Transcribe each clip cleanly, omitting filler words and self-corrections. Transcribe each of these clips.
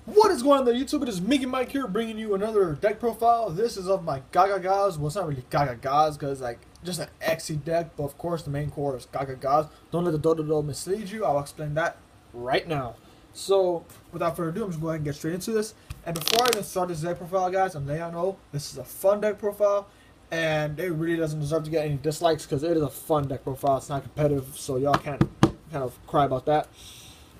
What is going on there, YouTube? It is Mickey Mike here, bringing you another deck profile. This is of my Gagagas. Well, it's not really Gagagas, because like just an XE deck, but of course the main core is Gagagas. Don't let the Dodo mislead you. I'll explain that right now. So, without further ado, I'm just going to go ahead and get straight into this. And before I even start this deck profile, guys, I'm letting y'all know this is a fun deck profile, and it really doesn't deserve to get any dislikes because it is a fun deck profile. It's not competitive, so y'all can't kind of cry about that.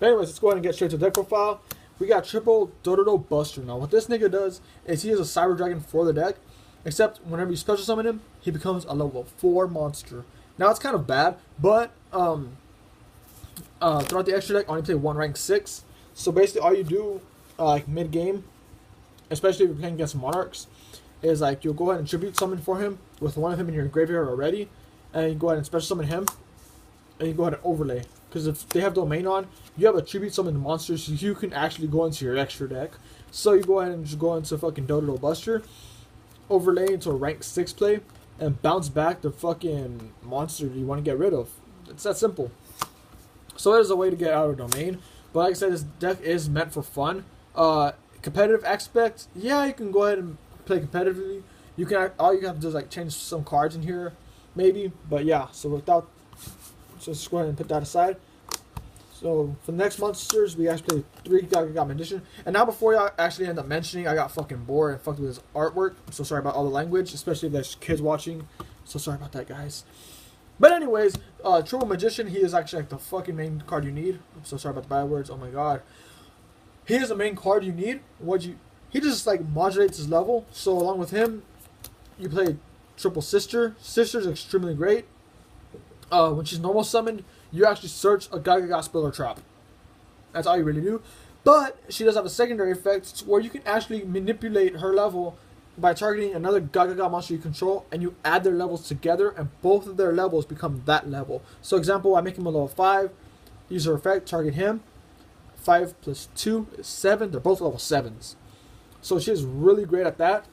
But anyways, let's go ahead and get straight to the deck profile. We got triple Dodo Buster. Now, what this nigga does is he is a Cyber Dragon for the deck, except whenever you special summon him, he becomes a level 4 monster. Now, it's kind of bad, but throughout the extra deck, I only play one rank 6. So basically, all you do, like mid-game, especially if you're playing against Monarchs, is like you'll go ahead and tribute summon for him with one of him in your graveyard already, and you go ahead and special summon him, and you go ahead and overlay. Because if they have domain on, you have a tribute summon monster, so you can actually go into your extra deck. So you go ahead and just go into fucking Dodo Buster, overlay into a rank 6 play, and bounce back the fucking monster you want to get rid of. It's that simple. So there's a way to get out of domain. But like I said, this deck is meant for fun. Competitive aspect, yeah, you can go ahead and play competitively. You can all you have to do is like change some cards in here, maybe. But yeah, so without. So let's go ahead and put that aside. So for the next monsters, we actually play 3 Gagaga Magician. And now before y'all actually end up mentioning, I got fucking bored and fucked with his artwork. I'm so sorry about all the language, especially if there's kids watching. So sorry about that, guys. But anyways, Triple Magician, he is actually like the fucking main card you need. I'm so sorry about the bad words. Oh my god. He is the main card you need. He just like modulates his level. So along with him, you play Triple Sister. Sister's extremely great. When she's normal summoned, you actually search a Gagaga spell or trap. That's all you really do. But she does have a secondary effect where you can actually manipulate her level by targeting another Gagaga monster you control, and you add their levels together, and both of their levels become that level. So example, I make him a level 5, use her effect, target him. 5 plus 2 is 7. They're both level 7s. So she's really great at that.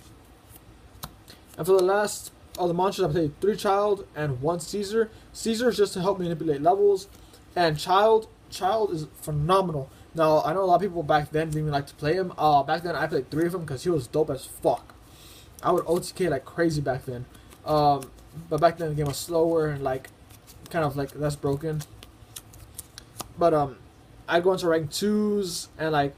And for the last all the monsters, I played 3 Child and 1 Caesar. Caesar is just to help manipulate levels, and Child is phenomenal. Now, I know a lot of people back then didn't even like to play him. Back then, I played 3 of them because he was dope as fuck. I would OTK like crazy back then. But back then, the game was slower and like kind of like less broken. But I go into rank 2s, and like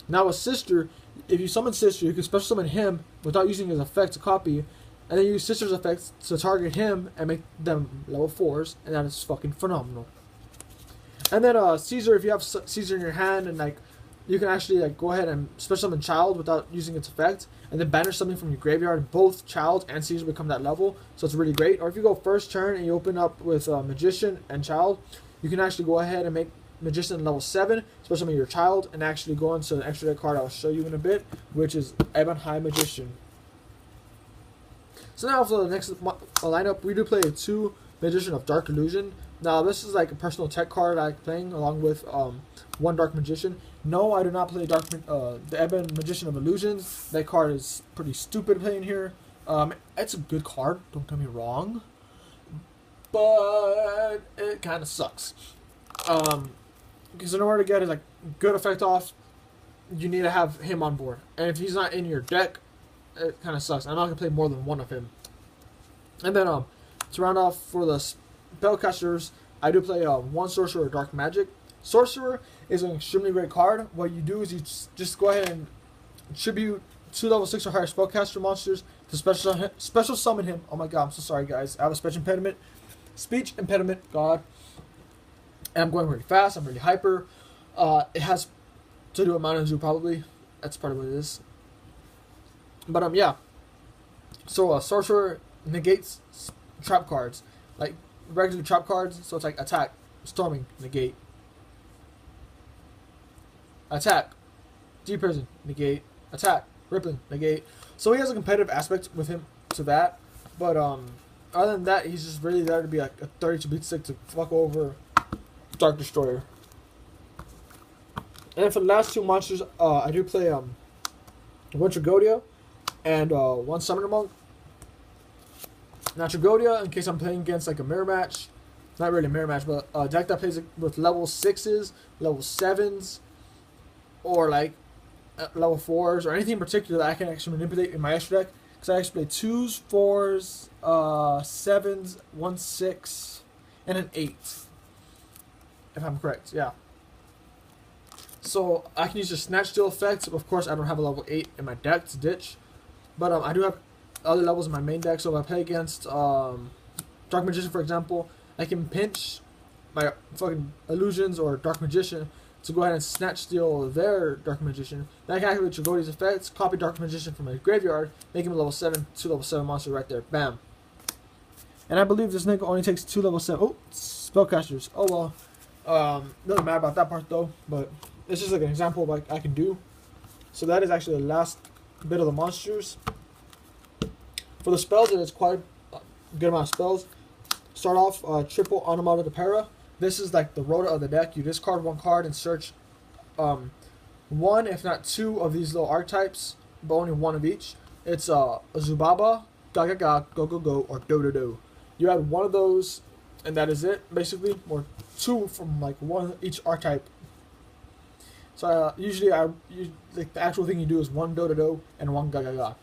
now with Sister, if you summon Sister, you can special summon him without using his effect to copy. And then you use Sister's effects to target him and make them level 4s, and that is fucking phenomenal. And then Caesar, if you have Caesar in your hand, and like you can actually like go ahead and special summon Child without using its effect, and then banish something from your graveyard. Both Child and Caesar become that level, so it's really great. Or if you go first turn and you open up with Magician and Child, you can actually go ahead and make Magician level 7, special summon your Child, and actually go into an extra deck card I'll show you in a bit, which is Ebon High Magician. So now for the next lineup, we do play 2 Magician of Dark Illusion. Now this is like a personal tech card I like playing along with 1 Dark Magician. No, I do not play the Ebon Magician of Illusions. That card is pretty stupid playing here. It's a good card, don't get me wrong, but it kind of sucks. Because in order to get his like good effect off, you need to have him on board, and if he's not in your deck, it kind of sucks. I'm not going to play more than 1 of him. And then, to round off for the spellcasters, I do play 1 Sorcerer of Dark Magic. Sorcerer is an extremely great card. What you do is you just go ahead and tribute 2 level 6 or higher spellcaster monsters to special summon him. Oh my god, I'm so sorry, guys. I have a speech impediment, god. And I'm going really fast. I'm really hyper. It has to do with Mountain Dew, probably. That's part of what it is. But yeah, so Sorcerer negates trap cards, like regular trap cards. So it's like attack, storming, negate, attack, deep prison, negate, attack, rippling, negate. So he has a competitive aspect with him to that. But other than that, he's just really there to be like a 32 beat stick to fuck over Dark Destroyer. And then for the last 2 monsters, I do play Winter Godia and 1 Summoner Monk. Now Tragodia, in case I'm playing against like a mirror match, not really a mirror match, but a deck that plays with level 6s, level 7s, or like level 4s or anything in particular that I can actually manipulate in my extra deck. Because I actually play 2s, 4s, 7s, 1 6, and an 8. If I'm correct, yeah. So I can use the Snatch Steal effect. Of course, I don't have a level 8 in my deck to ditch. But I do have other levels in my main deck. So if I play against Dark Magician, for example, I can pinch my fucking Illusions or Dark Magician to go ahead and Snatch Steal their Dark Magician. Then I can activate Tragoti's effects, copy Dark Magician from my graveyard, make him a level 7, 2 level 7 monster right there. Bam. And I believe this nigga only takes 2 level 7. Oh, spellcasters. Oh well. Doesn't matter about that part though, but it's just like an example of what I can do. So that is actually the last bit of the monsters. For the spells, it is quite a good amount of spells. Start off triple Onomata de Para. This is like the rota of the deck. You discard 1 card and search 1, if not 2 of these little archetypes, but only 1 of each. It's Zubaba, Gagaga, Go Go Go, or Do Do Do. You add 1 of those, and that is it, basically, or 2 from like 1 each archetype. So usually, like the actual thing you do is 1 Do Do Do and 1 Gagaga.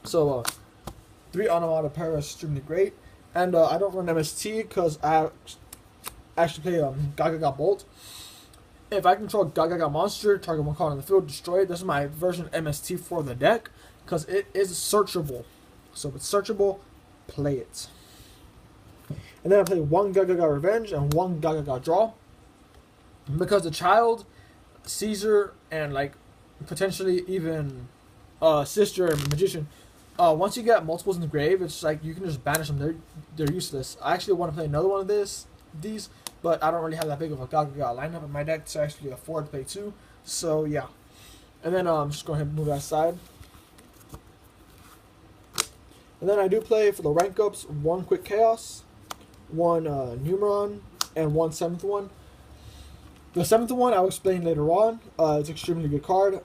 So 3 Onomata Para is extremely great, and I don't run MST because I actually play Gagaga Bolt. If I control Gagaga Monster, target 1 card on the field, destroy it. This is my version of MST for the deck because it is searchable. So if it's searchable, play it. And then I play 1 Gagaga Revenge and 1 Gagaga Draw because the child, Caesar, and like potentially even Sister and Magician. Once you get multiples in the grave, it's like you can just banish them. They're useless. I actually want to play another one of these, but I don't really have that big of a Gagaga lineup in my deck to actually afford to play 2. So yeah. And then just go ahead and move that aside. And then I do play for the rank ups 1 Quick Chaos, 1 Numeron, and 1 7th one. The 7th one I'll explain later on. It's an extremely good card.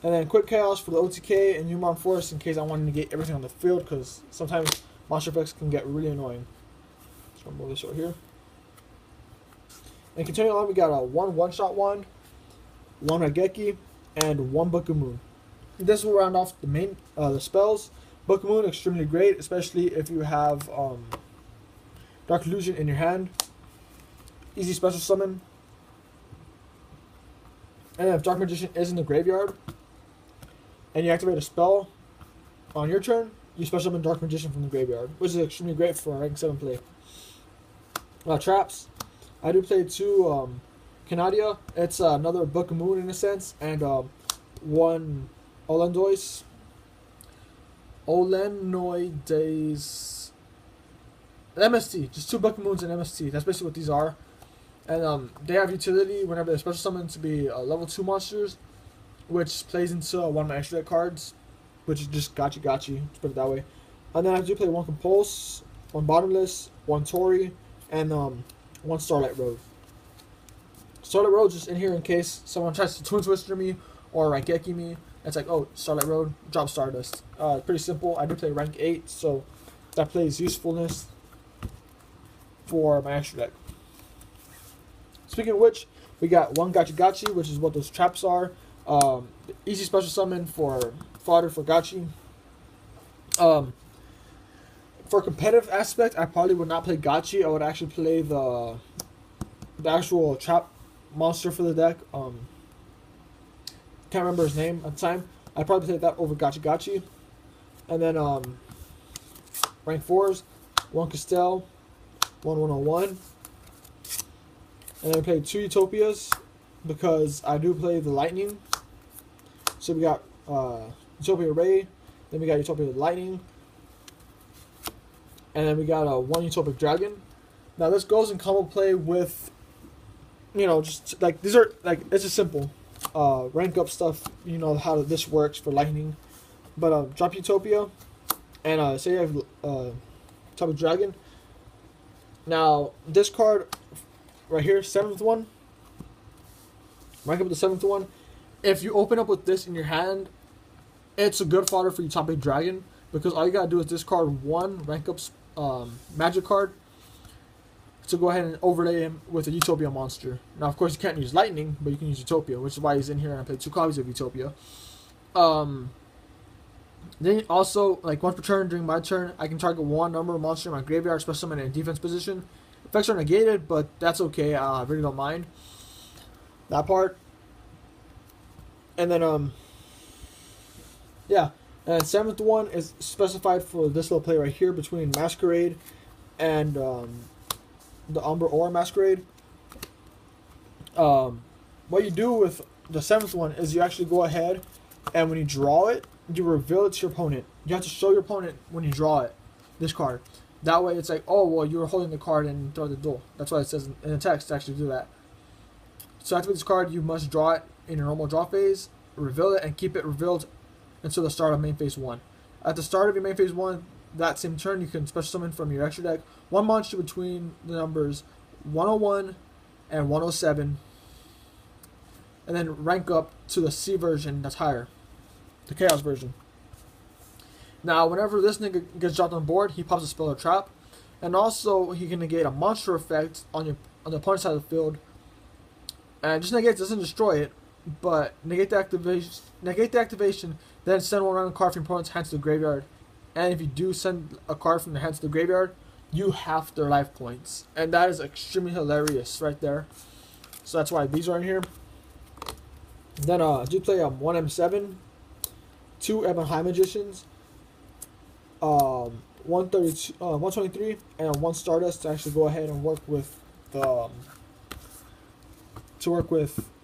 And then Quick Chaos for the OTK and Numeron Force in case I want to negate everything on the field because sometimes monster effects can get really annoying. So I'll move this over here. And continuing on, we got a 1 one-shot wand, 1 Hageki, and 1 Book of Moon. This will round off the main the spells. Book of Moon extremely great, especially if you have Dark Illusion in your hand. Easy special summon. And then if Dark Magician is in the graveyard and you activate a spell on your turn, you special summon Dark Magician from the graveyard, which is extremely great for rank 7 play. Traps. I do play 2 Canadia. It's another Book of Moon in a sense, and 1 Olenoides. MST. Just 2 Book of Moons and MST. That's basically what these are. And they have utility whenever they're special summoned to be level 2 monsters, which plays into 1 of my extra deck cards, which is just gotcha, let's put it that way. And then I do play 1 Compulse, 1 Bottomless, 1 Tori, and 1 Starlight Road. Starlight Road just in here in case someone tries to Twin Twister me or Raigeki me. It's like, oh, Starlight Road, drop Stardust. Pretty simple. I do play rank 8, so that plays usefulness for my extra deck. Speaking of which, we got 1 Gachi, which is what those traps are. Easy special summon for fodder for Gachi. For competitive aspect, I probably would not play Gachi. I would actually play the actual trap monster for the deck. Can't remember his name at the time. I'd probably play that over Gachi. And then rank 4s, 1 Castell, 1 101. And then I played 2 Utopias because I do play the Lightning. So we got Utopia Ray, then we got Utopia Lightning, and then we got 1 Utopic Dragon. Now this goes in combo play with, you know, just like these are like it's just simple rank up stuff. You know how this works for Lightning, but drop Utopia, and say you have Utopic Dragon. Now this card right here, 7th one. Rank up the 7th one. If you open up with this in your hand, it's a good fodder for Utopic Dragon because all you gotta do is discard 1 rank up magic card, to go ahead and overlay him with a Utopia monster. Now, of course, you can't use Lightning, but you can use Utopia, which is why he's in here, and I played 2 copies of Utopia. Then also, like, once per turn during my turn, I can target one number of monster in my graveyard, special summon in a defense position. Effects are negated, but that's okay. I really don't mind that part. And then, yeah. And 7th one is specified for this little play right here between Masquerade and the Umber or Masquerade. What you do with the 7th one is you actually go ahead and when you draw it, you reveal it to your opponent. You have to show your opponent when you draw it, this card. That way it's like, oh, well, you were holding the card and throw the duel. That's why it says in the text to actually do that. So after this card, you must draw it in your normal draw phase, reveal it, and keep it revealed until the start of main phase 1. At the start of your main phase 1, that same turn, you can special summon from your extra deck one monster between the numbers 101 and 107, and then rank up to the C version that's higher, the Chaos version. Now, whenever this nigga gets dropped on board, he pops a spell or trap, and also he can negate a monster effect on the opponent's side of the field. And just negate doesn't destroy it, but negate the activation, then send one random card from your opponent's hand to the graveyard. And if you do send a card from their hand to the graveyard, you halve their life points, and that is extremely hilarious right there. So that's why these are in here. Then I do play 1 M7, 2 Ebon High Magicians, 123, and 1 Stardust to actually go ahead and work with the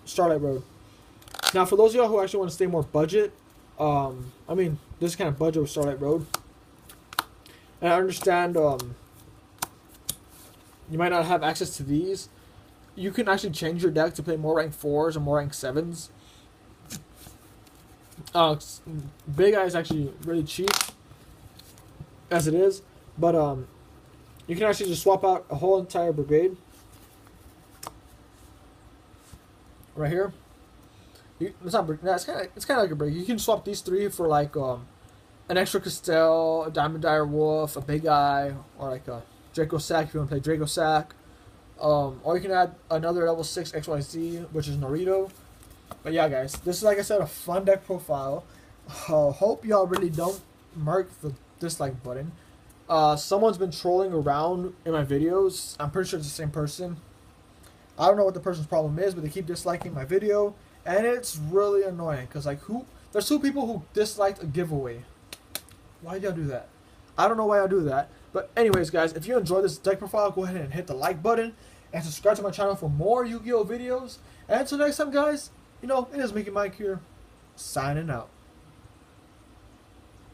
Starlight Road. Now, for those of y'all who actually want to stay more budget, I mean, this is kind of budget with Starlight Road, and I understand you might not have access to these. You can actually change your deck to play more rank 4s or more rank 7s. Big Eye is actually really cheap as it is, but you can actually just swap out a whole entire brigade right here. It's kind of like a break. You can swap these 3 for like an extra Castell, a Diamond Dire Wolf, a Big Eye, or like a Draco Sack if you want to play Draco Sack. Or you can add another level 6 XYZ, which is Naruto. But yeah, guys, this is, like I said, a fun deck profile. Hope y'all really don't mark the dislike button. Someone's been trolling around in my videos. I'm pretty sure it's the same person. I don't know what the person's problem is, but they keep disliking my video. And it's really annoying, because like there's 2 people who disliked a giveaway. Why y'all do that? I don't know why y'all do that. But anyways, guys, if you enjoyed this deck profile, go ahead and hit the like button and subscribe to my channel for more Yu-Gi-Oh videos. And until next time, guys, you know, it is Mickey Mike here, signing out.